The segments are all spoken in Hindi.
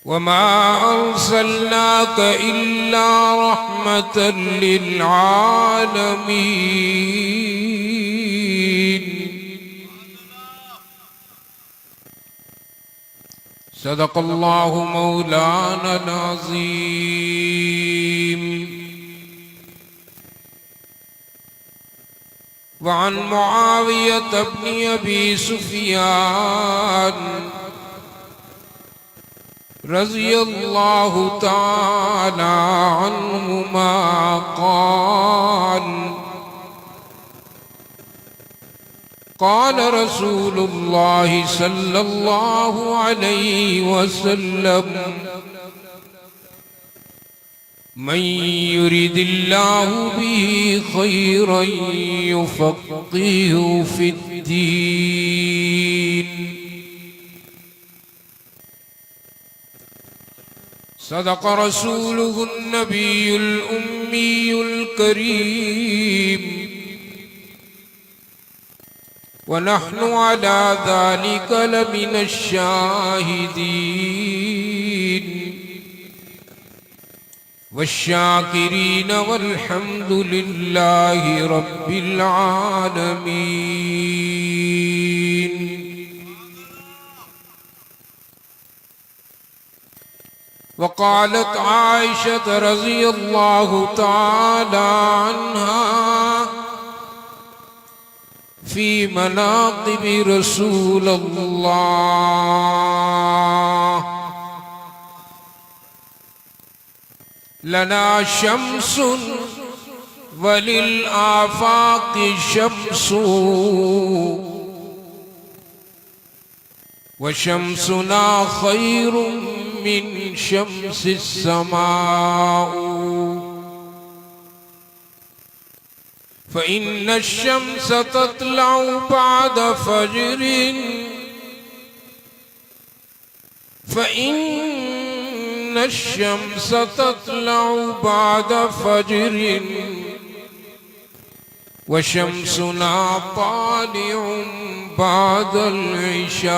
वमा अर्सलनाक इल्ला रहमतन लिल आलमीन। सदक़ल्लाहु मौलाना अज़ीम। वअन मुआवियत इब्न अबी सुफ़ियान रज़ियल्लाहु ताला अन्हुमा क़ाल क़ाल रसूलुल्लाहि सल्लल्लाहु अलैहि वसल्लम मन युरिदिल्लाहु बिही खैरन युफ़क़्क़िहु फ़िद्दीन। सदक़ रसूलुहुन नबियुल उम्मियुल करीम व नहनु अला ज़ालिका लमिनश शाहिदीन वश्शाकिरीन वल्हम्दुलिल्लाहि रब्बिल आलमीन। वक़ालत आयशा रज़ियल्लाहु ताला अन्हा फ़ी मनाक़िबि रसूलिल्लाह लना शम्सुन वलिल आफ़ाक़ि शम्सुन व शम्सुना खैरुम मिन शम्सिस समाउ फ़इन्नश शम्स तत्लउ बअद फ़ज्रिन फ़इन्नश शम्स तत्लउ बअद फ़ज्रिन व शम्सुना तालिउन बअदल इशाउ।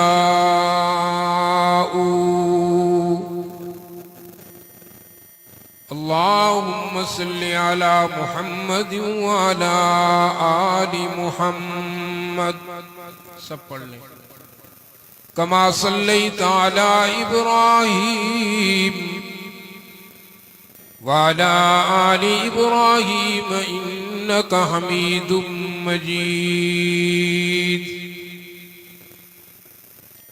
अल्लाहुम्मा सल्लि अला मुहम्मद व अला आलि मुहम्मद। सब पढ़ लें। कमा सल्लैता अला इब्राहीम व अला आलि इब्राहीम इन्नका हमीदुम मजीद।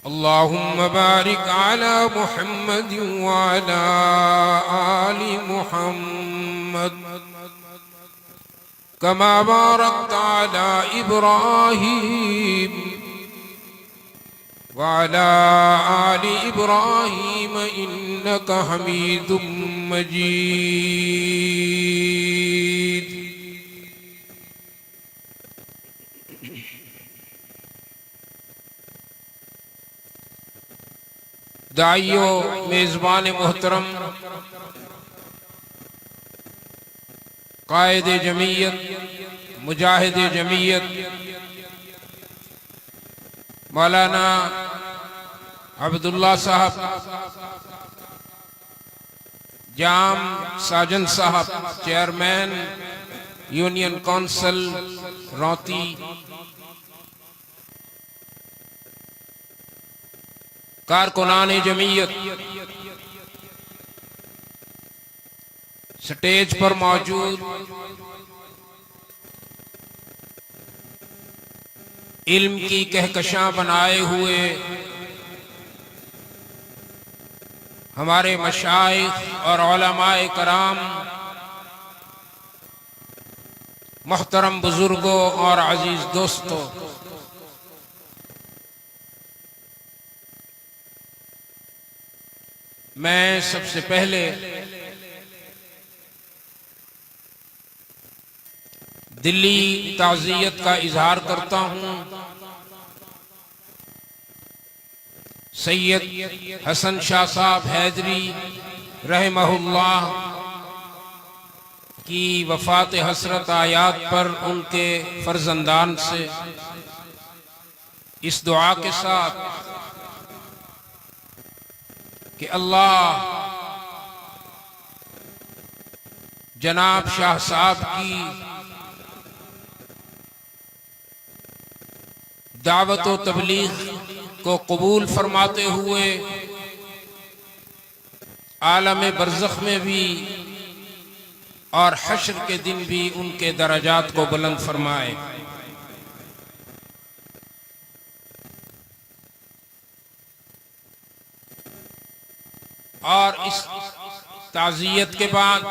अल्लाहुम्मा बारिक अला मुहम्मद व अला आलि मुहम्मद कमा बारकता अला इब्राहीम व अला आलि इब्राहीम इन्नका हमीदुम मजीद। दाइयो मेज़बान मोहतरम, कायद जमीयत, मुजाहिद जमीयत मौलाना अब्दुल्ला साहब, जाम साजन साहब, चेयरमैन यूनियन काउंसिल रौती, कारकुनान जमीयत, स्टेज पर मौजूद इल्म की कहकशां बनाए हुए हमारे मशाइख और उलमाए कराम, मोहतरम बुजुर्गों और अजीज दोस्तों, मैं सबसे पहले दिली ताज़ियत का इजहार करता हूँ सैयद हसन शाह साहब हैदरी रहमहुल्लाह की वफ़ात हसरत आयात पर उनके फर्जंदान से इस दुआ के साथ कि अल्लाह जनाब शाह साहब की दावत व तबलीग को कबूल फरमाते हुए आलम बरज़ख में भी और हश्र के दिन भी उनके दराजात को बुलंद फरमाए। और इस ताज़ियत के बाद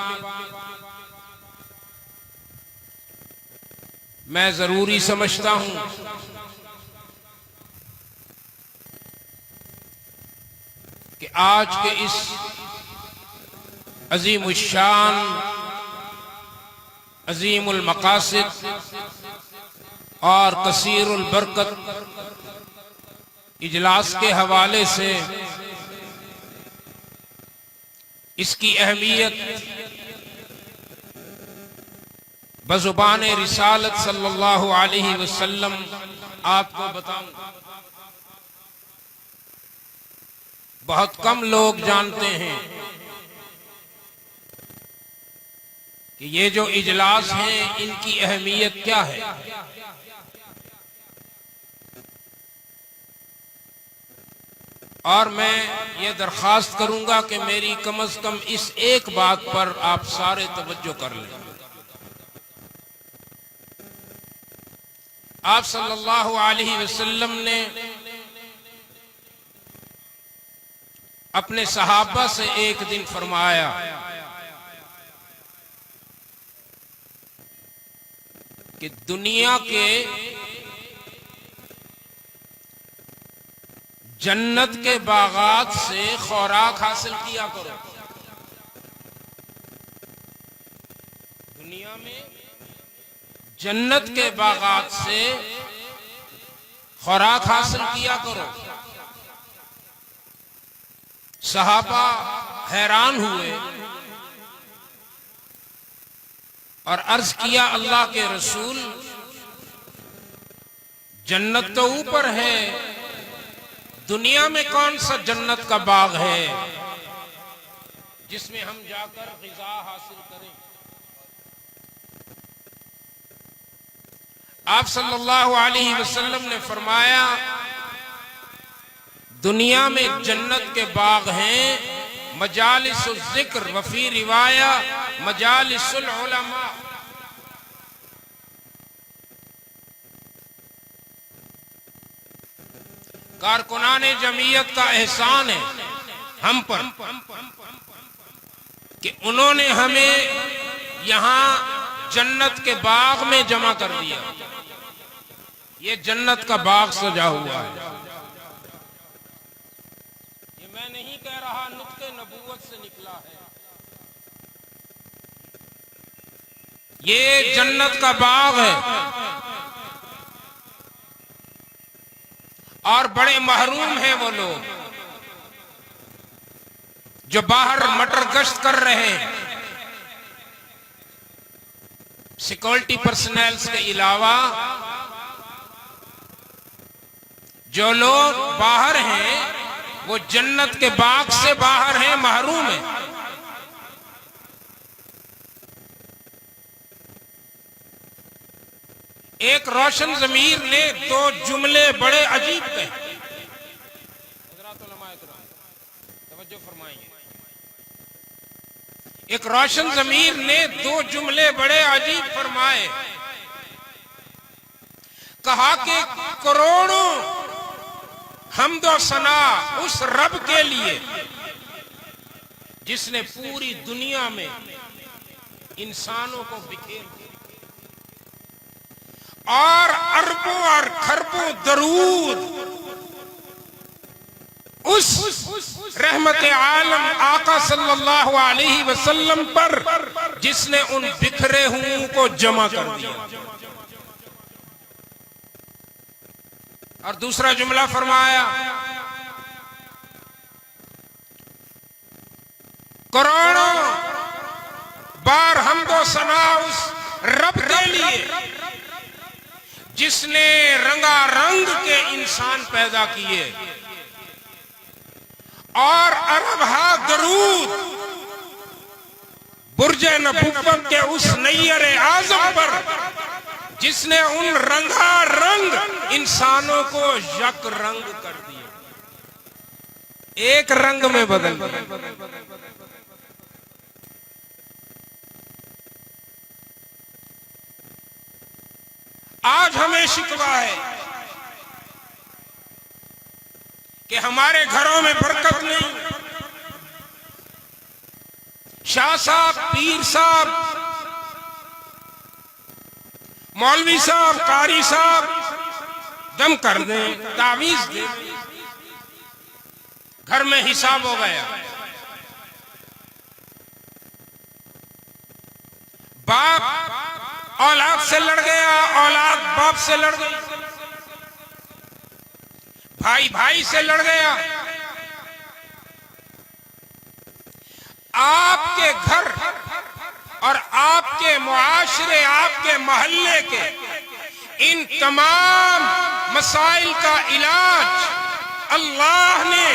मैं जरूरी समझता हूं कि आज के इस अजीमुल शान अजीमुल मकासिद और कसीरुल बरकत इजलास के हवाले से इसकी अहमियत बज़ुबान रिसालत सल्लल्लाहु अलैहि वसल्लम आपको बताऊं। बहुत कम लोग जानते हैं कि ये जो इजलास हैं इनकी अहमियत क्या है। और मैं ये दरख्वास्त करूंगा कि मेरी कम से कम इस एक बात पर आप सारे तवज्जो कर लें। आप सल्लल्लाहु अलैहि वसल्लम ने अपने सहाबा से एक दिन फरमाया कि दुनिया के जन्नत के बागात से खुराक हासिल किया करो। दुनिया में जन्नत के बागात से खुराक हासिल किया करो। सहाबा हैरान हुए और अर्ज किया, अल्लाह के रसूल, जन्नत तो ऊपर है, दुनिया में कौन सा जन्नत का बाग है जिसमें हम जाकर ग़िज़ा हासिल करें। आप सल्लल्लाहु अलैहि वसल्लम ने फरमाया, दुनिया में जन्नत के बाग हैं मजालिसुल ज़िक्र वफ़ी रिवाया मजालिसुल उलमा। कारकुनाने जमीयत का एहसान है हम पर कि उन्होंने हमें यहां जन्नत के बाग में जमा कर दिया। ये जन्नत का बाग सजा हुआ है। ये मैं नहीं कह रहा, नुक्ते नबूवत से निकला है। ये जन्नत का बाग है और बड़े महरूम हैं वो लोग जो बाहर मटर गश्त कर रहे हैं। सिक्योरिटी पर्सनल्स के अलावा जो लोग बाहर हैं वो जन्नत के बाग से बाहर हैं, महरूम हैं। एक रोशन ज़मीर ने दो जुमले बड़े अजीब कहे। तवज्जो फरमाइए। एक रोशन ज़मीर ने दो जुमले बड़े अजीब फरमाए। कहा कि करोड़ों हम्द और सना उस रब के लिए जिसने पूरी दुनिया में इंसानों को बिखेर दिया और अरबों और खरबों दरूद उस रहमत आलम आका सल्लल्लाहु अलैहि वसल्लम पर जिसने उन बिखरे हुओं को जमा कर दिया। और दूसरा जुमला फरमाया, करोड़ों बार हमदो सना उस रब के लिए जिसने रंगारंग के इंसान पैदा किए और अरबहा दरूद बुर्जे नबुव्वत के उस नैयर आजम पर जिसने उन रंगा रंग इंसानों को यक रंग कर दिया, एक रंग में बदल दिया। आज हमें शिकवा है कि हमारे घरों में बरकत नहीं। शाह साहब, पीर साहब, मौलवी साहब, कारी साहब दम कर दें, तावीज दे, घर में हिसाब हो गया। बाप औलाद से लड़ गया, औलाद बाप से लड़ गई, भाई भाई से लड़ गया। आपके घर और आपके मुआशरे, आपके मोहल्ले के इन तमाम मसाइल का इलाज अल्लाह ने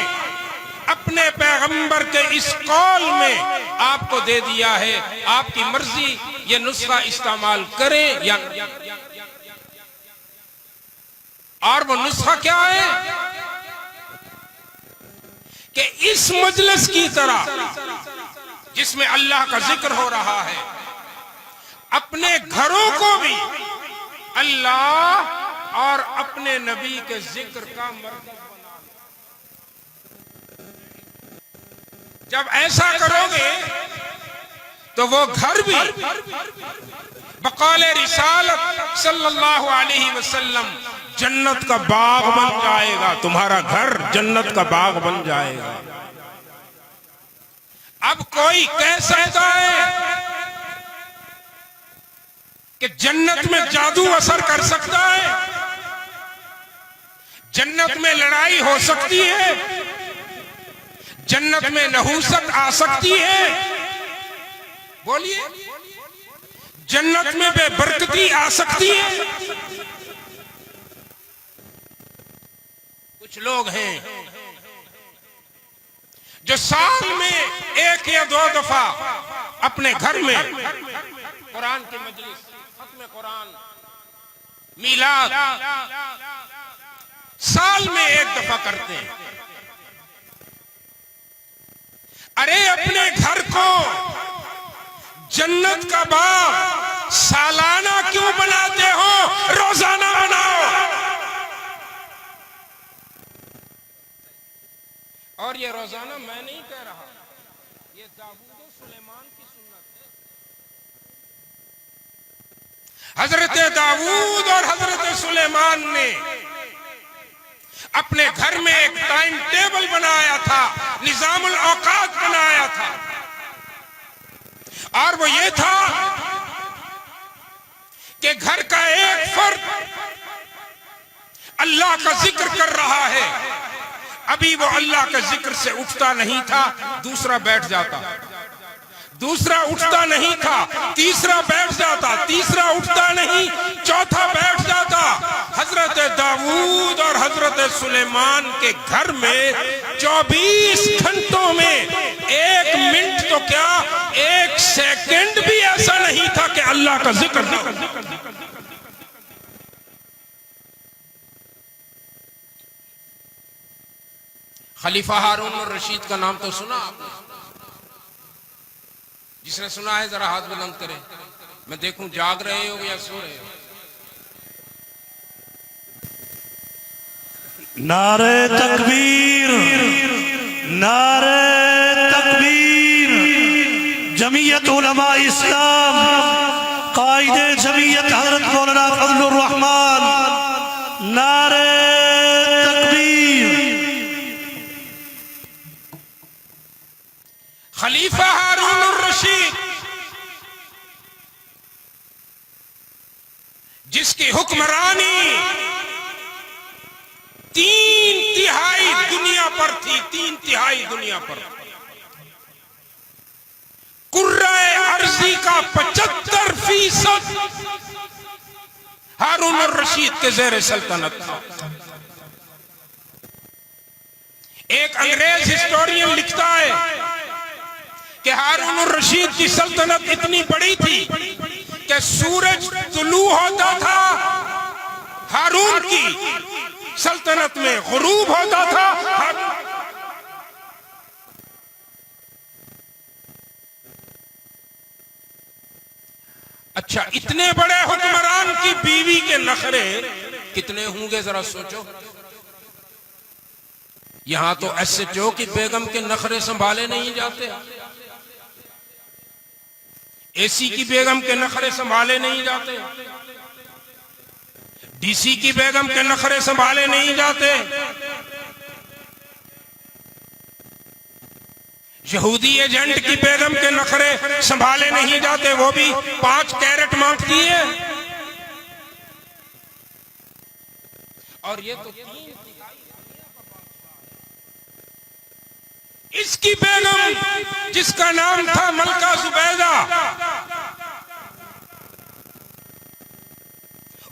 अपने पैगंबर के इस कौल में आपको दे दिया है। आपकी मर्जी ये नुस्खा इस्तेमाल करें या, और वो नुस्खा क्या है कि इस मजलिस की तरह जिसमें अल्लाह का जिक्र हो रहा है, अपने घरों को भी अल्लाह और अपने नबी के जिक्र का मरकज बना। जब ऐसा करोगे तो वो घर भी बक़ौले रिसालत सल्लल्लाहु अलैहि वसल्लम जन्नत का बाग बन जाएगा। तुम्हारा घर जन्नत का बाग बन जाएगा। अब कोई कह सकता है कि जन्नत में जादू असर कर सकता है, जन्नत में लड़ाई हो सकती है, जन्नत में नहूसत आ सकती है। बोलिए, जन्नत में बेबरकती आ सकती है। कुछ लोग हैं जो साल में 1 या 2 दफा अपने घर में कुरान की मजलिस, खत्म कुरान, मीलाद साल में 1 दफा करते हैं। अरे अपने घर को जन्नत का बाग सालाना क्यों बनाते हो, रोजाना बनाओ। और ये रोजाना मैं नहीं कह रहा, ये दाऊद और सुलेमान की सुन्नत है। हजरत दाऊद और हजरत सुलेमान ने अपने घर में एक टाइम टेबल बनाया था, निजामुल औकात बनाया था, और वो ये था कि घर का एक फर्द अल्लाह का जिक्र कर रहा है, अभी वो अल्लाह के जिक्र से उठता नहीं था, दूसरा बैठ जाता, दूसरा उठता नहीं था, तीसरा बैठ जाता, तीसरा उठता नहीं, चौथा बैठ जाता। हजरत दाऊद और हजरत सुलेमान के घर में 24 घंटों में 1 मिनट तो क्या 1 सेकंड भी ऐसा नहीं था कि अल्लाह का जिक्र ना हो। खलीफा हारून और रशीद का नाम तो सुना आपने? जिसने सुना है जरा हाथ बुलंद करें, मैं देखूं जाग रहे हो या सो रहे हो। नारे तकबीर, नारे तकबीर। जमीयत उलमा इस्लाम, कायदे जमीयत हजरत मौलाना फजलुर रहमान, नारे तकबीर। खलीफा हारून और रशीद जिसकी हुक्मरानी 3/3 दुनिया पर थी, 3/3 दुनिया पर। कुर्राए अर्जी का 75% हारून और रशीद के ज़ेर सल्तनत था। एक अंग्रेज हिस्टोरियन लिखता है कि हारून रशीद की सल्तनत इतनी बड़ी थी कि सूरज तुलू होता था हारून की सल्तनत में, गुरूब होता था। अच्छा, इतने बड़े हुक्मरान की बीवी के नखरे कितने होंगे जरा सोचो। यहां तो एसएचओ की बेगम के नखरे संभाले नहीं जाते, एसी की बेगम के नखरे संभाले नहीं जाते, डीसी की बेगम के नखरे संभाले नहीं जाते, यहूदी एजेंट की बेगम के नखरे संभाले नहीं जाते, वो भी 5 कैरेट मांगती है। और ये तो इसकी बेगम जिसका नाम था मलका जुबैदा,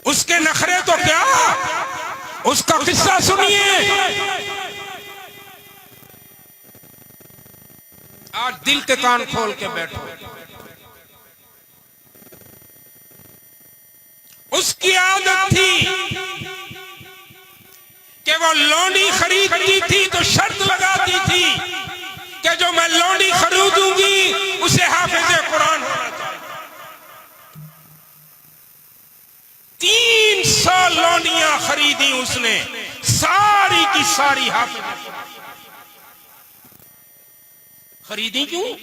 उसके नखरे तो क्या, उसका किस्सा सुनिए। आज दिल के कान खोल के बैठो। उसकी आदत थी कि वो लौंडी खरीदती थी तो शर्त लगाती थी कि जो मैं लौंडी खरीदूंगी उसे हाफिज़े कुरान होना चाहिए। 300 लौंडियां खरीदी उसने, सारी की सारी हाफिज़े खरीदी। क्यों?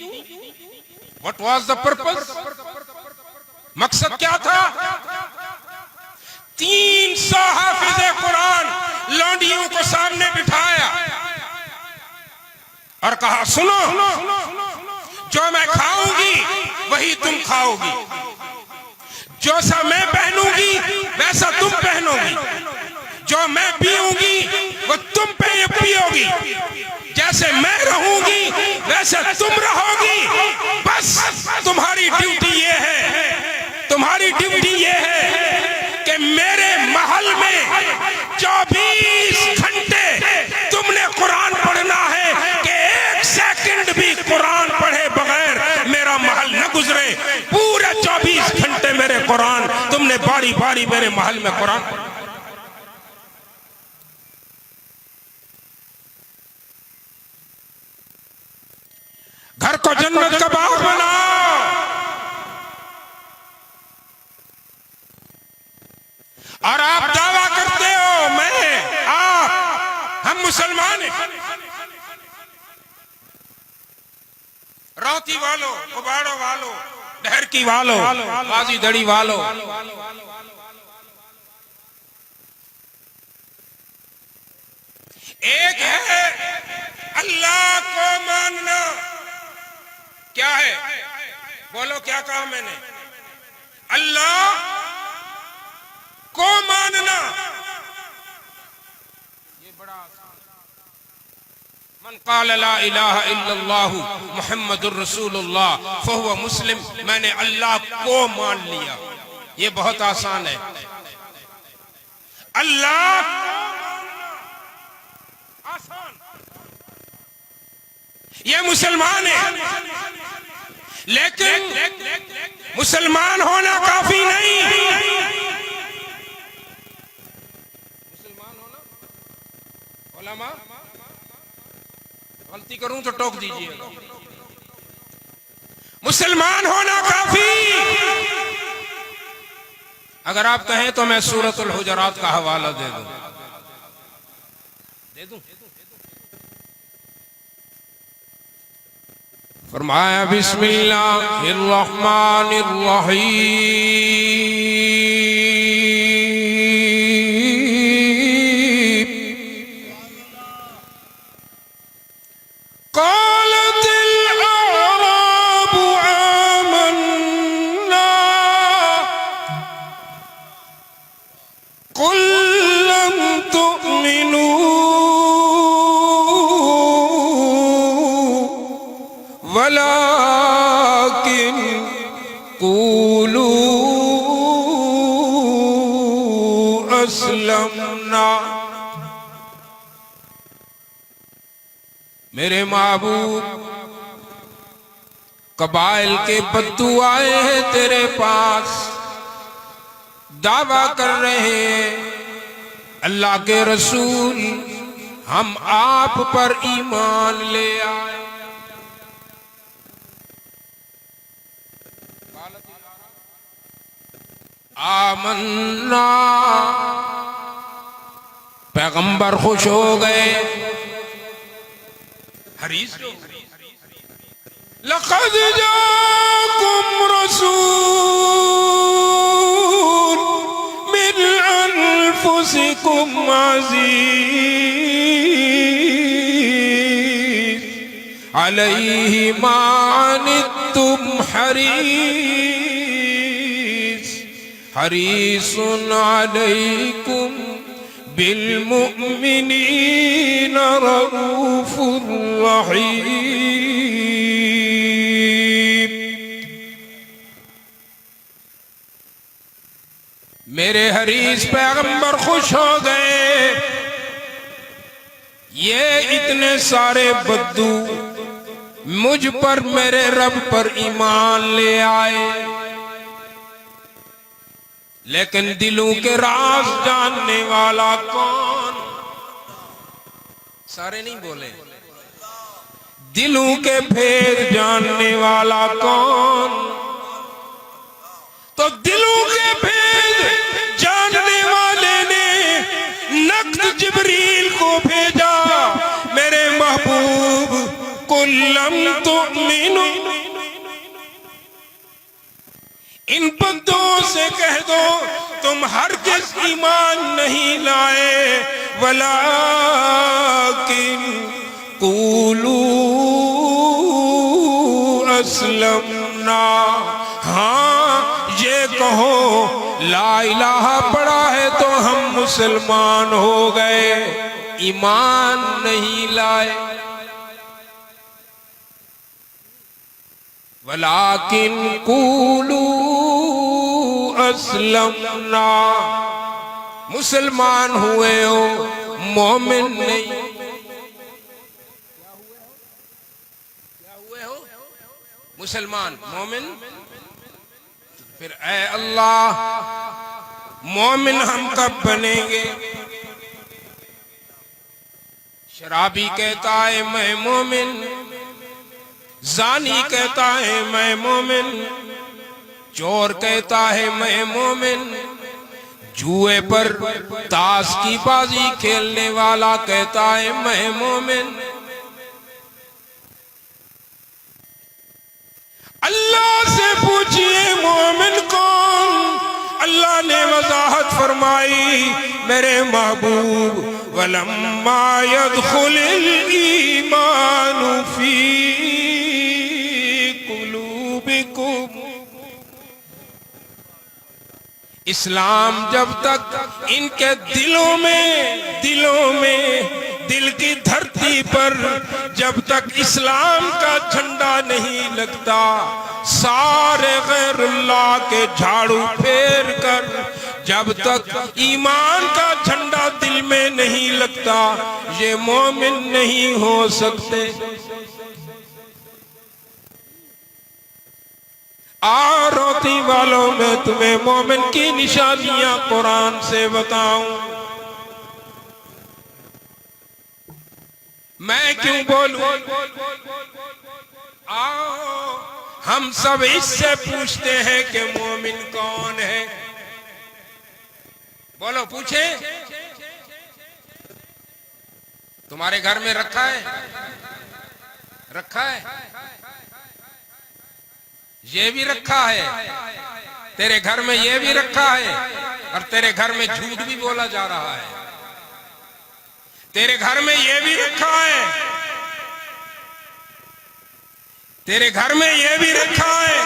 What was the purpose? मकसद क्या था? 300 हाफिज़े कुरान लौंडियों को सामने बिठाया और कहा, सुनो, जो मैं खाऊंगी वही तुम खाओगी, जो सा मैं पहनूंगी वैसा तुम पहनोगी, जो मैं पीऊंगी वो तुम पियोगी, जैसे मैं रहूंगी वैसे तुम रहोगी। बस तुम्हारी ड्यूटी ये है, तुम्हारी ड्यूटी ये है कि मेरे महल में 24 घंटे तुमने कुरान पढ़ना है कि 1 सेकंड भी कुरान पढ़े बगैर मेरा महल न गुजरे। पूरे 24 घंटे मेरे कुरान तुमने बारी बारी मेरे महल में कुरान पढ़ा। घर को जन्नत का बाग बनाओ। और आप दावा करते हो मैं, आप, हम मुसलमान हैं। रौती वालों, उबाड़ो वालों, डहरकी वालों, बाजी दड़ी वालों, एक है अल्लाह को मानना। क्या है? बोलो, क्या कहा मैंने? अल्लाह को मानना। ये बड़ा आसान। मन क़ाल ला इलाहा इल्लल्लाहु मुहम्मदुर रसूलुल्लाह फहुवा मुस्लिम। मैंने अल्लाह को मान लिया। ये बहुत आसान है। अल्लाह आसान, ये मुसलमान है। लेकिन मुसलमान होना काफी नहीं। मुसलमान होना, उलमा, गलती करूं तो टोक दीजिए। मुसलमान होना काफी। अगर आप कहें तो मैं सूरतुल हुजरात का हवाला दे दूं। फरमाया बिस्मिल्लाहिर्रहमानिर्रहीम। क़ालतिल अअराबु आमन्ना क़ुल लम तु'मिनू वलाकिन क़ूलू अस्लमना। मेरे महबूब कबाइल के बद्दू आए हैं तेरे पास, दावा कर रहे हैं अल्लाह के रसूल हम आप पर ईमान ले आए। आमन्ना, पैगंबर खुश हो गए। हरीस लक़द जाकुम रसूल मिन अनफुसिकुम अज़ीज़ अलैहि मा अनित्तुम हरीसुन अलैकुम बिलमुमिनीन रऊफुर रहीम। मेरे हरीस पैगंबर खुश हो गए। ये इतने सारे बद्दू मुझ पर मेरे रब पर ईमान ले आए, लेकिन दिलों के राज जानने वाला कौन? सारे नहीं बोले। दिलों के भेद जानने वाला कौन? तो दिलों के भेद जानने वाले ने नक़्द जिब्रील को भेजा। मेरे महबूब कुल्लम तुमिनु, इन बद्दों से कह दो तुम हरगिज़ ईमान नहीं लाए। वलाकिन कूलू अस्लमना, हाँ ये कहो ला इलाहा पढ़ा है तो हम मुसलमान हो गए, ईमान नहीं लाए। वलाकिन कूलू अस्लमना, मुसलमान हुए हो, मोमिन नहीं। क्या हुए हो? मुसलमान, मोमिन। फिर ऐ अल्लाह मोमिन हम कब बनेंगे? शराबी कहता है मैं मोमिन, जानी कहता है मैं मोमिन, चोर कहता है मैं मोमिन, जुए पर ताश की बाजी खेलने वाला कहता है मैं मोमिन। अल्लाह से पूछिए मोमिन कौन? अल्लाह ने वजाहत फरमाई मेरे महबूब वलम्मा यदखुलिल ईमानु फी कुलूबिकुम, इस्लाम जब तक इनके दिलों में दिल की धरती पर जब तक इस्लाम का झंडा नहीं लगता, सारे गैरुल्लाह के झाड़ू फेर कर जब तक ईमान का झंडा दिल में नहीं लगता, ये मोमिन नहीं हो सकते। आरोती वालों में तुम्हें मोमिन की निशानियां कुरान से बताऊं। मैं क्यों बोलूं? आओ हम सब इससे पूछते हैं कि मोमिन कौन है। बोलो, पूछे। तुम्हारे घर में रखा है? ये भी रखा है, तेरे घर में ये भी रखा है, और तेरे घर में झूठ भी बोला जा रहा है। तेरे घर में ये भी रखा है, तेरे घर में ये भी रखा है,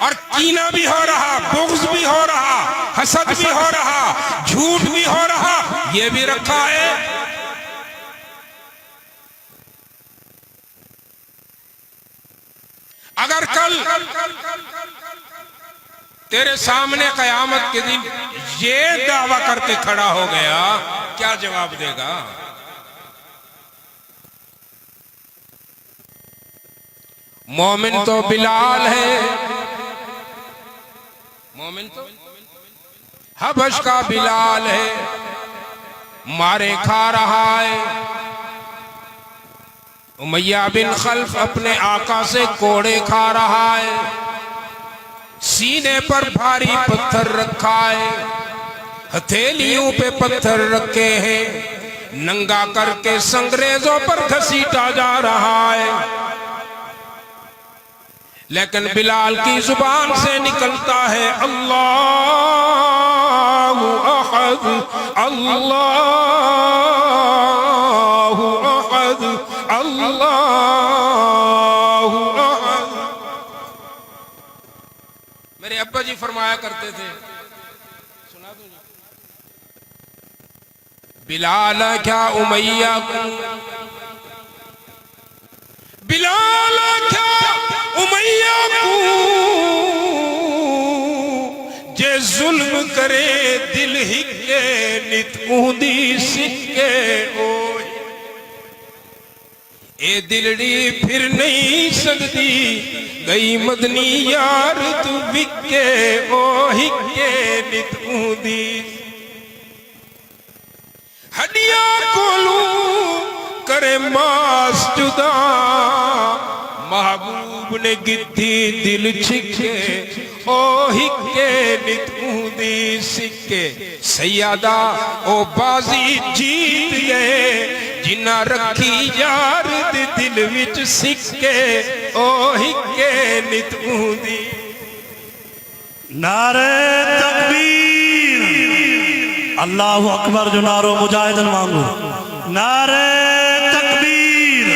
और कीना भी हो रहा, बुग़्ज़ भी हो रहा, हसद भी हो रहा, झूठ भी हो रहा, ये भी रखा है। अगर कल तेरे सामने कयामत के दिन ये दावा करके खड़ा हो गया, क्या जवाब देगा? मोमिन तो बिलाल है, मोमिन तो हबश का बिलाल है, मारे खा रहा है। उमैया बिन खल्फ अपने आका से कोड़े खा रहा है, सीने पर भारी पत्थर रखा है, हथेलियों पे पत्थर रखे हैं, नंगा करके संग्रेजों पर घसीटा जा रहा है। लेकिन बिलाल की जुबान से निकलता है अल्लाहु अहद, अल्लाहु अहद, अल्लाहु अहद। मेरे अब्बा जी फरमाया करते थे, सुना दो जी, बिलाल क्या उमैया को, बिलाल क्या उमैया को, जे जुल्म करे दिल हिके नित ऊंदी सिक्के ओ। ए दिलड़ी फिर नहीं सकती गई मदनी यार तू विके ओ हिके नित ऊंदी। हडिया कोलू करे मास जुदा, महबूब ने गिद्धी दिल छिके ओ हिके नित ऊंदी सिक्के। सैयदा ओ बाजी जीत गए जिन्ना रखी यार दे दिल विच सिक्के ओ हिके नित ऊंदी। नारे तकबीर, अल्लाहु अकबर जो नारो मुजाहिदन मांगो। नारे तकबीर,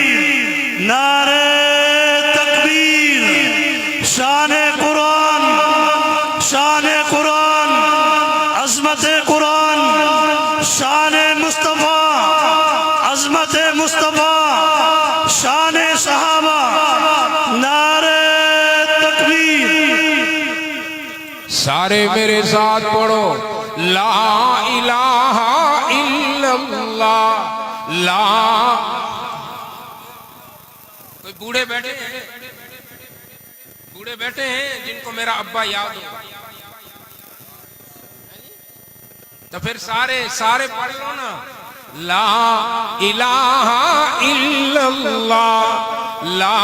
नारे तकबीर। शान कुरान, शान कुरान, अजमत कुरान, शान मुस्तफा, अजमत मुस्तफा, शान सहाबा। नारे तकबीर। सारे मेरे साथ पढ़ो, ला इलाहा इल्लल्लाह। ला, कोई बूढ़े बैठे हैं, बूढ़े बैठे हैं जिनको मेरा अब्बा याद हो, तो फिर सारे सारे पढ़ लो ना, ला इलाहा इल्लल्लाह। ला,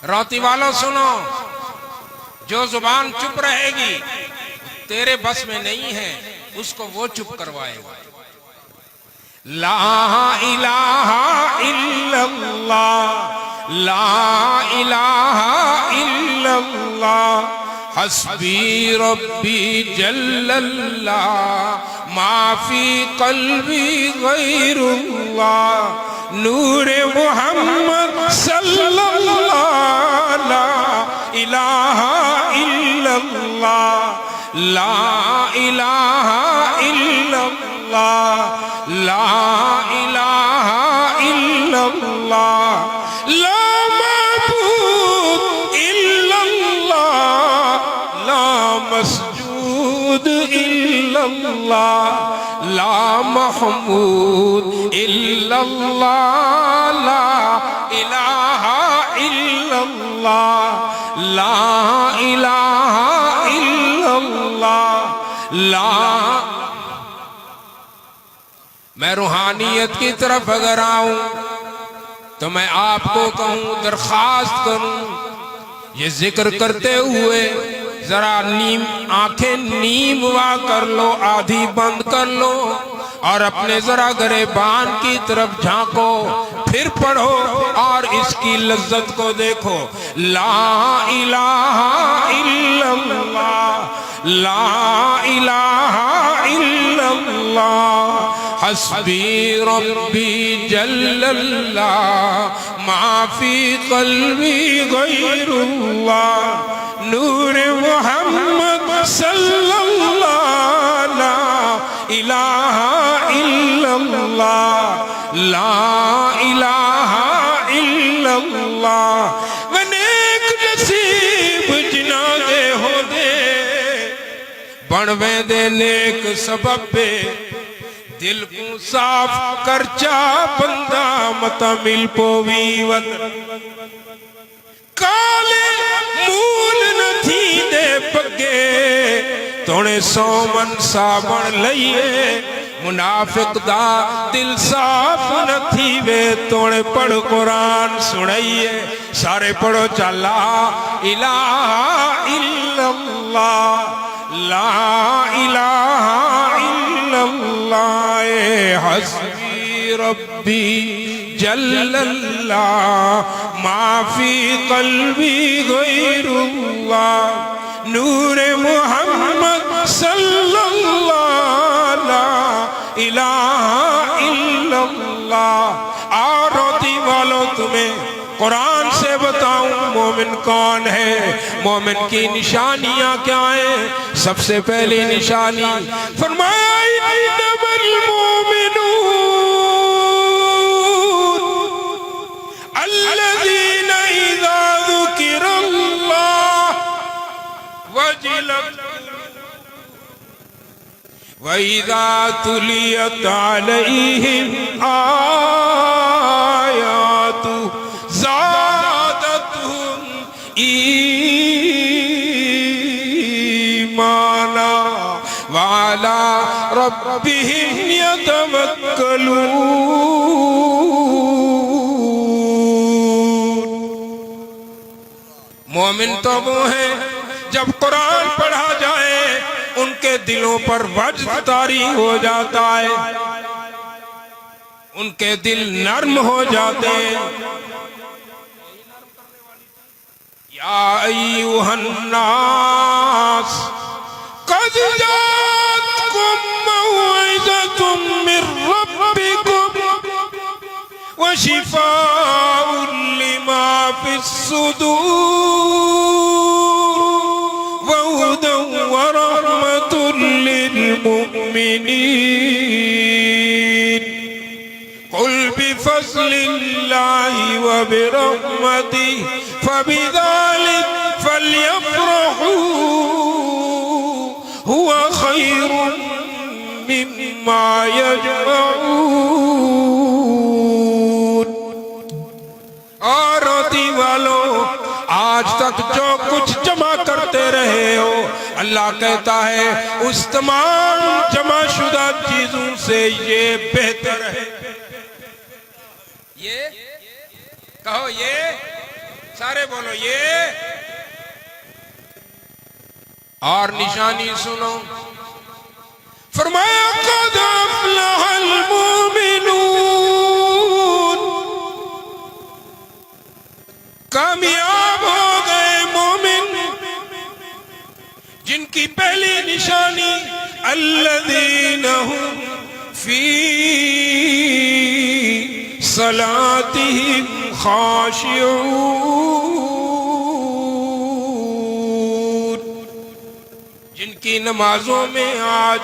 रोती वालों सुनो, जो जुबान चुप रहेगी तेरे बस में नहीं है, उसको वो चुप करवाएगा। ला इलाहा इल्लल्लाह, ला इलाहा इल्लल्लाह। हस्बी रब्बी जल्लल्लाह, माफी कल्बी गैरुल्लाह। नूरे मुहम्मद सल्लल्लाह, ला इलाहा इल्लल्लाह, ला इलाहा इल्लल्लाह, ला इलाहा इल्लल्लाह। ला माबूद इल्लल्लाह, ला मस्जूद इल्लल्लाह, ला महमूद इल्लल्लाह, ला इलाहा इल्लल्लाह, ला इलाहा इल्लल्लाह, ला। मैं रूहानियत की तरफ अगर आऊं तो मैं आपको कहूं, दरखास्त करूं, ये जिक्र करते हुए जरा नीम आंखें नीम वा कर लो, आधी बंद कर लो और अपने जरा गरेबान की तरफ झांको, फिर पढ़ो और इसकी लज्जत को देखो। ला इलाहा इल्लल्लाह, ला इलाहा इल्लल्लाह। हस्बी रब्बी जल्लल्लाह, माफी कल्बी गैरुल्लाह। नूर मुहम्मद सल्लल्लाह, ला इलाहा इल्लल्लाह, ला इलाहा इल्लल्लाह। वनेक नसीब जिना दे हो दे, बनवे दे नेक सबब पे, दिल को साफ कर चा बंदा मत मिल पोवी वत। काले मूल नथी दे पगे तोने सोमन साबण लइए मुनाफिक दा दिल साफ नथी वे तोने पढ़ कुरान सुनाइए सारे पढ़ो चला इलाहा इल्लल्लाह ला इलाहा इल्लल्लाह हस्बी रब्बी जल्लल्लाह माफी कल्बी गैरुल्लाह नूर मुहम्मद सल्लल्लाहु ला इलाहा इल्लल्लाह। और रोती वालों तुम्हें कुरान से बताऊं मोमिन कौन है, मोमिन की निशानियां क्या हैं। सबसे पहली निशानी फरमाया इन्नमल मोमिनून अल्लज़ीना इज़ा ज़ुकिरल्लाह वजिलत व इज़ा तुलियत अलैहिम आयातु ज़ादतहुम ईमाना व अला रब्बिहिम यतवक्कलून। मोमिन तो वो है जब कुरान पढ़ा जाए उनके दिलों पर वज्र तारी हो जाता है, उनके दिल नर्म हो जाते हैं। या अय्युहन नास क़द जाअतकुम मौइज़तुम मिर रब्बिकुम व शिफ़ाउन लिमा फ़िस सुदूर व हुदन व रहमतुन लिल मुमिनीन। कुल बिफ़ज़्लिल्लाहि व बिरहमतिहि फबिज़ालिक फ़ल्यफ़रहू हुवा ख़ैरुम मिम्मा यजमऊन। और रोती वालों आज तक जो कुछ जमा करते रहे हो अल्लाह कहता है उस तमाम जमाशुदा चीजों से ये बेहतर है। ये कहो, ये सारे बोलो ये। और निशानी सुनो, फरमाया क़द अफ़लहल मुमिनून, कामयाब हो गए मोमिन जिनकी पहली निशानी अल्लज़ीना हुम फी सलातिहिम खाशिऊन, जिनकी नमाजों में आज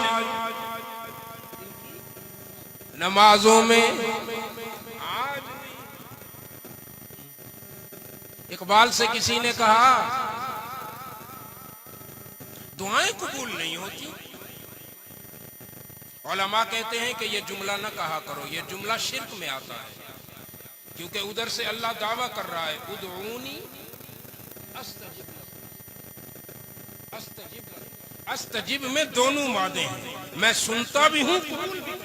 इकबाल से किसी ने कहा दुआएं कबूल नहीं होती। उलमा कहते हैं कि ये जुमला न कहा करो, ये जुमला शिर्क में आता है, क्योंकि उधर से अल्लाह दावा कर रहा है उदऊनी अस्तजिब लकुम। अस्तजिब में दोनों मादे हैं, मैं सुनता भी हूं कबूल भी,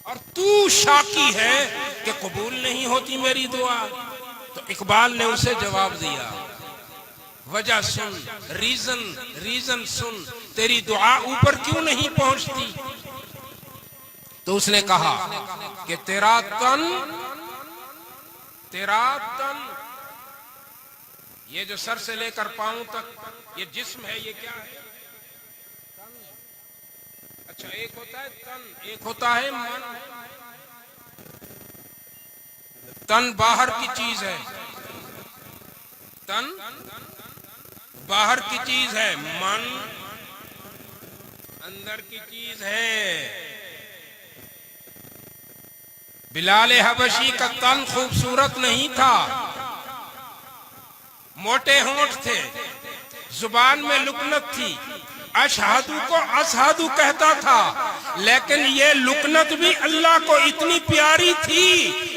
और तू शाकी है कि कबूल नहीं होती मेरी दुआ। तो इकबाल ने उसे जवाब दिया वजह सुन, रीजन सुन, तेरी दुआ ऊपर क्यों नहीं पहुंचती। तो उसने कहा कि तेरा तन ये जो सर से लेकर पांव तक ये जिस्म है, ये क्या है? अच्छा, एक होता है तन, एक होता है मन। तन बाहर की चीज है, तन बाहर की चीज है, मन अंदर की चीज है। बिलाल हबशी का तन खूबसूरत नहीं था, मोटे होंठ थे, जुबान में लुकनत थी, अशहादु को असहादु कहता था, लेकिन ये लुकनत भी अल्लाह को इतनी प्यारी थी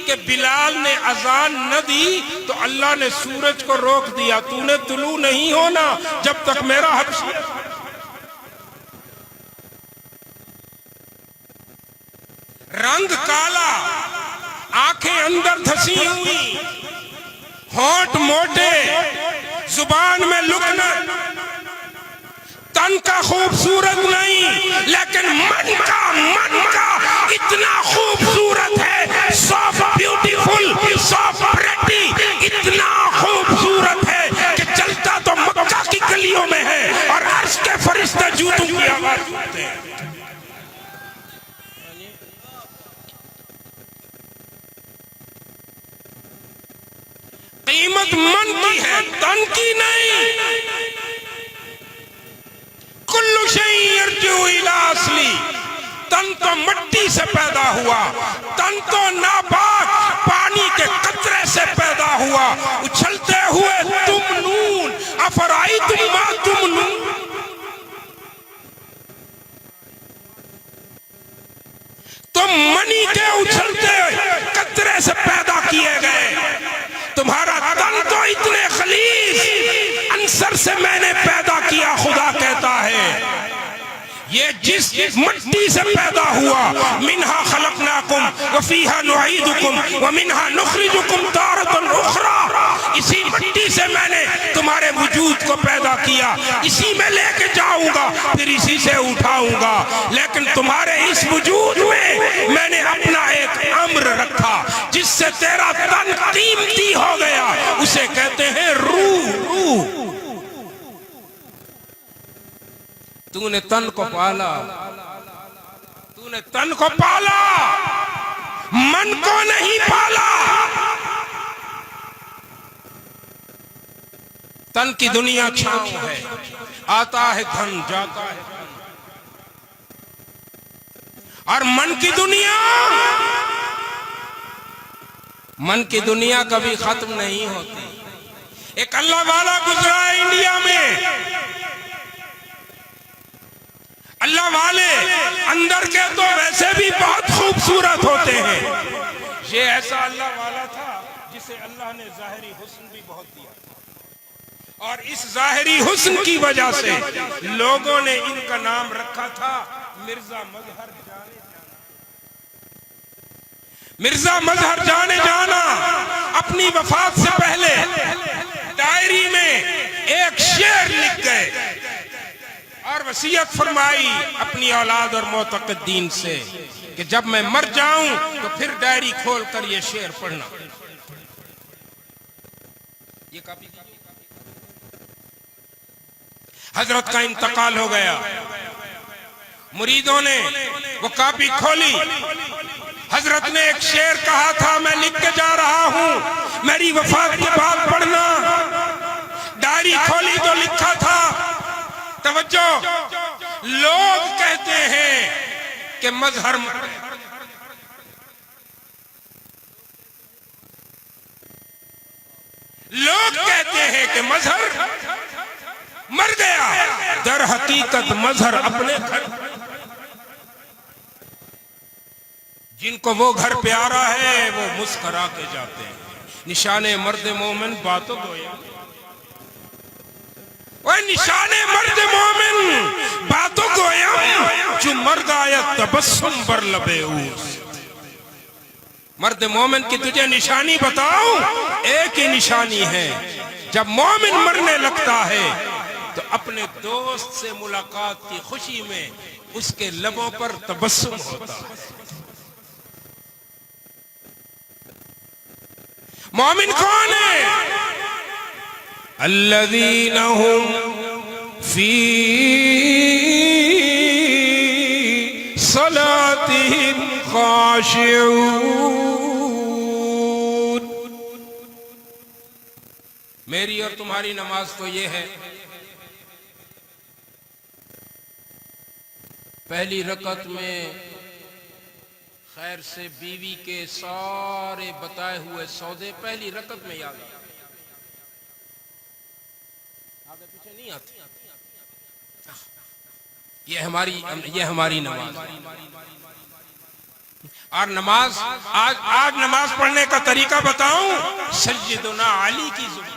कि बिलाल ने अजान न दी तो अल्लाह ने सूरज को रोक दिया, तूने तुलू नहीं होना जब तक मेरा हबशी। रंग काला, आंखें अंदर धसी हुई, होंठ मोटे, जुबान में लुकनत, तन का खूबसूरत नहीं लेकिन मन का इतना खूबसूरत है, सो ब्यूटीफुल, सो प्रेटी, इतना खूबसूरत है कि चलता तो मक्का की गलियों में है और अर्श के फरिश्ते जूतों की आवाज सुनते हैं। कीमत मन की है, तन की नहीं। कुल्लु शै यर्जू इला असली, तन तो मिट्टी से पैदा हुआ, तन तो नापाक पानी के कतरे से पैदा हुआ। उछलते हुए तुम नून, अफराई तुम मा तुम नून, तुम मनी के उछलते कतरे से पैदा किए गए। तुम्हारा तन तो इतने खलीस अंसर से मैंने पैदा किया, खुदा कहता है। ये जिस मिट्टी से पैदा हुआ, मिन्हा खलकनाकुम व फीहा नुईदुकुम व मिन्हा नुखरिजुकुम तारतन उखरा, इसी मिट्टी से मैंने तुम्हारे वजूद को पैदा किया, इसी में लेके जाऊंगा, फिर इसी से उठाऊंगा। लेकिन तुम्हारे इस वजूद में मैंने अपना एक अम्र रखा जिससे तेरा तन कीमती हो गया, उसे कहते हैं रूह। तूने तन को पाला, तूने तन को पाला, मन को नहीं पाला। तन की दुनिया छांव है, आता है धन, जाता है धन, और मन की दुनिया कभी खत्म नहीं होती। एक अल्लाह वाला गुजरा है इंडिया में, अल्लाह वाले अंदर के तो वैसे भी बहुत खूबसूरत होते हैं। ये ऐसा अल्लाह वाला था जिसे अल्लाह ने ज़ाहिरी हुस्न भी बहुत दिया, और इस ज़ाहिरी हुस्न की वजह से लोगों ने इनका नाम रखा था मिर्जा मजहर जाने जाना। मिर्जा मजहर जाने जाना अपनी वफात से पहले डायरी में एक शेर लिख गए और वसीयत फरमाई अपनी औलाद और मोतक़द्दीन से कि जब मैं मर जाऊं तो फिर डायरी खोल कर ये शेर पढ़ना। ये कॉपी, हजरत का इंतकाल हो गया, मुरीदों ने वो कॉपी खोली, हजरत ने एक शेर कहा था, मैं लिख के जा रहा हूं, मेरी वफात के बाद पढ़ना। डायरी खोली तो लिखा था, तवज्जो, लोग कहते हैं कि मजहर, लोग कहते हैं कि मजहर मर गया, दर हकीकत मजहर अपने घर, जिनको वो घर प्यारा है वो मुस्करा के जाते हैं। निशाने मर्द मोमिन बातों गोया, निशाने मर्द मोमिन बातों गोया, जो मर गया तबस्सुम बर लबे उस। मर्द मोमिन की तुझे निशानी बताऊं, एक ही निशानी है, जब मोमिन मरने लगता है तो अपने दोस्त से मुलाकात की खुशी में उसके लबों पर तबस्सुम होता है। मोमिन कौन है? अल्लज़ीना हुम फी सलातिहिम खाशिऊन। मेरी और तुम्हारी नमाज तो ये है, पहली रकत में खैर से बीवी के सारे बताए हुए सौदे पहली रकत में याद आ, आगे पीछे नहीं आते। ये हमारी नमाज। और नमाज आज नमाज पढ़ने का तरीका बताऊं, सैयदना अली की जुबान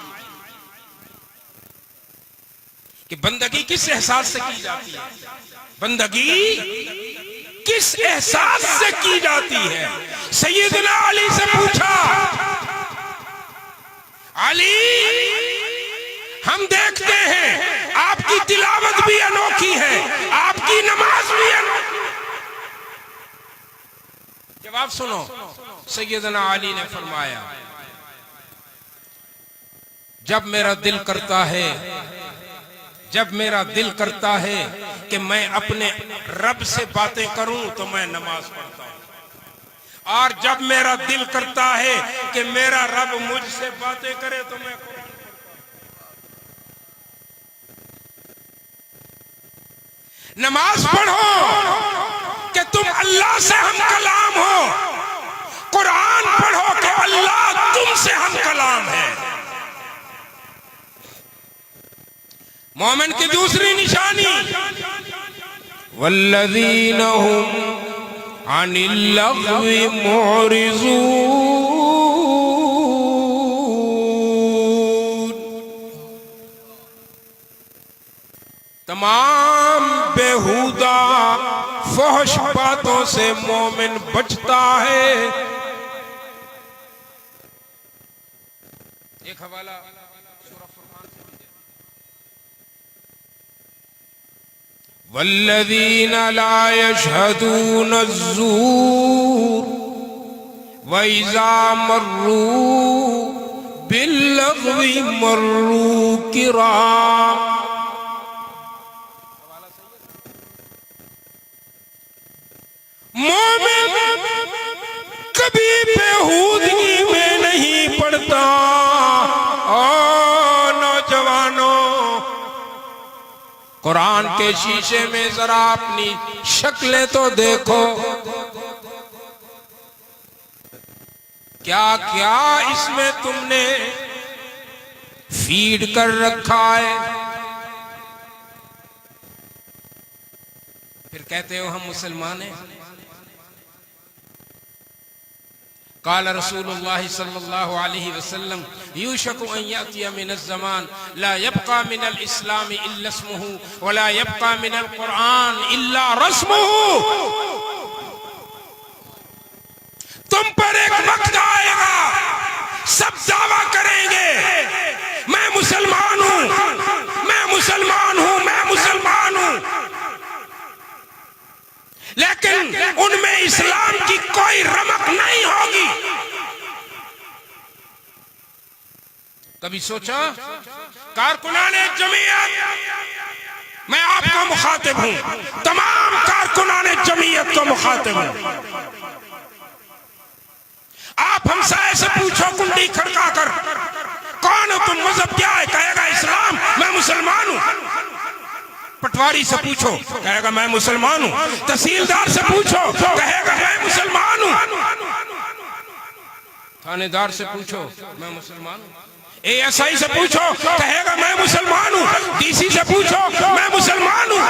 कि बंदगी किस एहसास से की जाती है, बंदगी किस एहसास से की जाती है। सैयदना अली से पूछा, अली हम देखते हैं आपकी तिलावत भी अनोखी है, आपकी नमाज भी अनोखी। जवाब सुनो, सैयदना अली ने फरमाया, जब मेरा दिल करता है कि मैं अपने रब से बातें करूं तो मैं नमाज पढ़ता हूं, और जब मेरा दिल करता है कि मेरा रब मुझसे बातें करे तो मैं कुरान पढ़ता हूं। नमाज पढ़ो कि तुम अल्लाह से हम कलाम हो, कुरान पढ़ो कि अल्लाह तुमसे हम कलाम है। मोमिन की दूसरी निशानी, वल्लज़ीना हुम अनिल लग़्वी मुअरिज़ून, तमाम बेहुदा फहश बातों से मोमिन बचता है। एक हवाला वल्लज़ीन ला यशहदून अज़्ज़ूर व इज़ा मर्रू बिल्लग़्वी मर्रू किराम। मोमिन कभी बेहूदगी में नहीं पड़ता। कुरान के शीशे में जरा अपनी शक्लें तो देखो, क्या क्या इसमें तुमने फीड कर रखा है। फिर कहते हो हम मुसलमान हैं। काल रसूलुल्लाह सल्लल्लाहु अलैहि वसल्लम यूशकु अन यातिया मिनज़ ज़मान ला यब्का मिनल इस्लाम इल्ला इस्मुहु व ला यब्का मिनल कुरान इल्ला रस्मुहु। तुम पर एक वक्त आएगा, सब दावा करेंगे मैं मुसलमान हूं, मैं मुसलमान हूं, मैं मुसलमान हूं, लेकिन उनमें इस्लाम की कोई रमक नहीं होगी। कभी सोचा कारकुनाने जमीयत, मैं आपको मुखातिब हूं, तमाम कारकुनाने जमीयत को मुखातिब हूं। आप हमसाए से पूछो कुंडी खड़का कर, कौन हो तुम, मजहब क्या है, कहेगा इस्लाम, मैं मुसलमान हूं। पटवारी से पूछो, कहेगा मैं मुसलमान हूं। तहसीलदार से पूछो, कहेगा मैं मुसलमान हूं। थानेदार से पूछो, मैं मुसलमान हूं। ASI से पूछो, कहेगा मैं मुसलमान हूं। DC से पूछो, मैं मुसलमान हूं।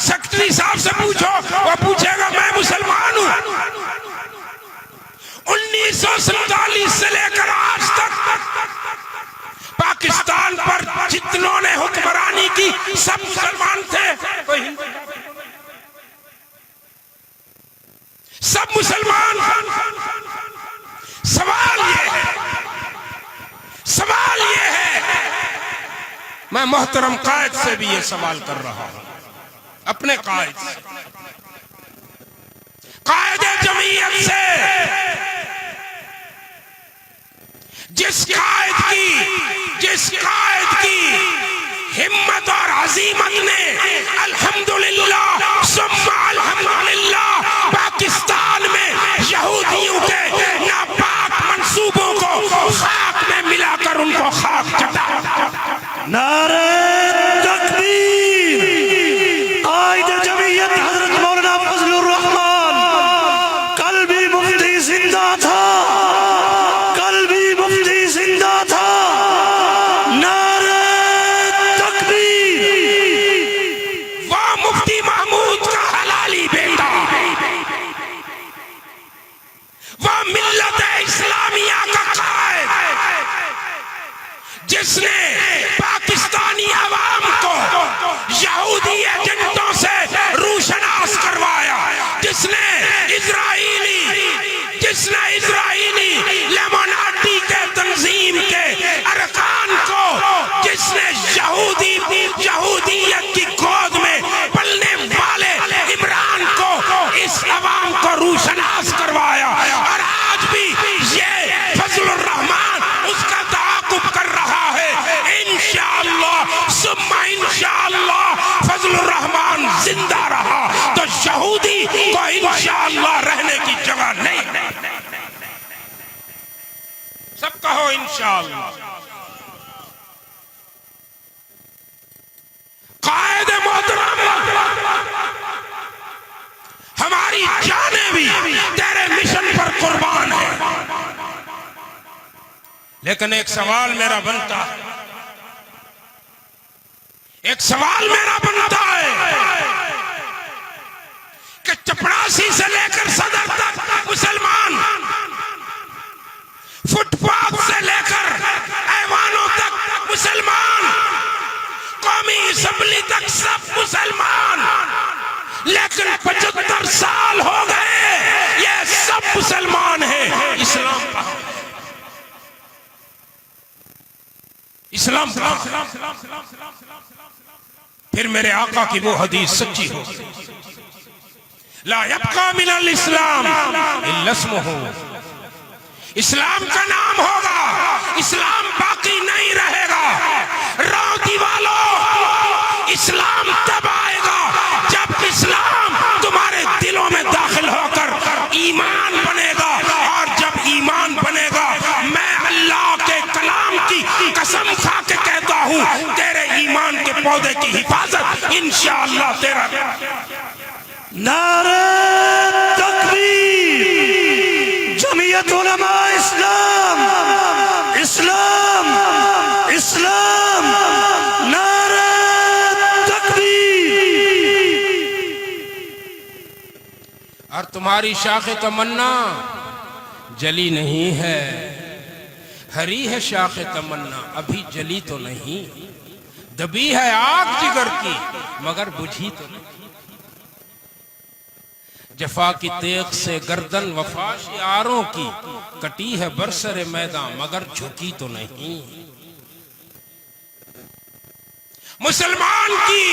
सेक्रेटरी साहब से पूछो, वो पूछेगा मैं मुसलमान हूं। 1947 से लेकर आज तक पाकिस्तान पर जितनों ने हुक्मरानी की सब मुसलमान थे, कोई हिंदू, सब मुसलमान। सवाल ये है, मैं मोहतरम कायद से भी ये सवाल कर रहा हूं, अपने कायद से, कायदे जमीयत से, जिस कायद की हिम्मत और अजीमत ने अल्हम्दुलिल्लाह सुम्मा अल्हम्दुलिल्लाह पाकिस्तान में यहूदियों के नापाक मंसूबों को खाक में मिलाकर उनको खाक चटाया। नारे तकबीर। कायदे जमीयत हजरत मौलाना फजलुर रहमान, कल भी मुफ्ती जिंदा था, कल भी मुफ्ती जिंदा था। नारे तकबीर। वाह मुफ्ती महमूद का हलफ यहूदी को इंशाअल्लाह रहने की जगह नहीं। सब कहो इंशाअल्लाह। कायदे मोहतरम, हमारी जानें भी तेरे मिशन पर कुर्बान है। लेकिन एक सवाल मेरा बनता है, एक सवाल मेरा बनता है कि चपरासी से लेकर सदर तक मुसलमान, फुटपाथ से लेकर ऐवानों तक मुसलमान, कौमी असेंबली तक सब मुसलमान, लेकिन 75 साल हो गए ये सब मुसलमान हैं। इस्लाम कहाँ? इस्लाम फिर मेरे आका की वो हदीस सच्ची हो, ला यब्का मिनल इस्लाम इल्ला इस्मुहु, इस्लाम का नाम होगा, इस्लाम बाकी नहीं रहेगा। रौदी वालों, इस्लाम तब आएगा जब इस्लाम तुम्हारे दिलों में दाखिल होकर ईमान बनेगा, और जब ईमान बनेगा, मैं अल्लाह के कलाम की कसम खा के कहता हूं, तेरे ईमान के पौधे की हिफाजत इंशाअल्लाह तेरा। नारे तकबीर, जमीयत उलमा इस्लाम, इस्लाम, इस्लाम, नारे तकबीर। और तुम्हारी शाखे तमन्ना जली नहीं है, हरी है शाखे तमन्ना, अभी जली तो नहीं, दबी है आग जिगर की मगर बुझी तो नहीं। जफा की तेग से गर्दन वफा शियारों की, कटी है बरसरे मैदान मगर झुकी तो नहीं। मुसलमान की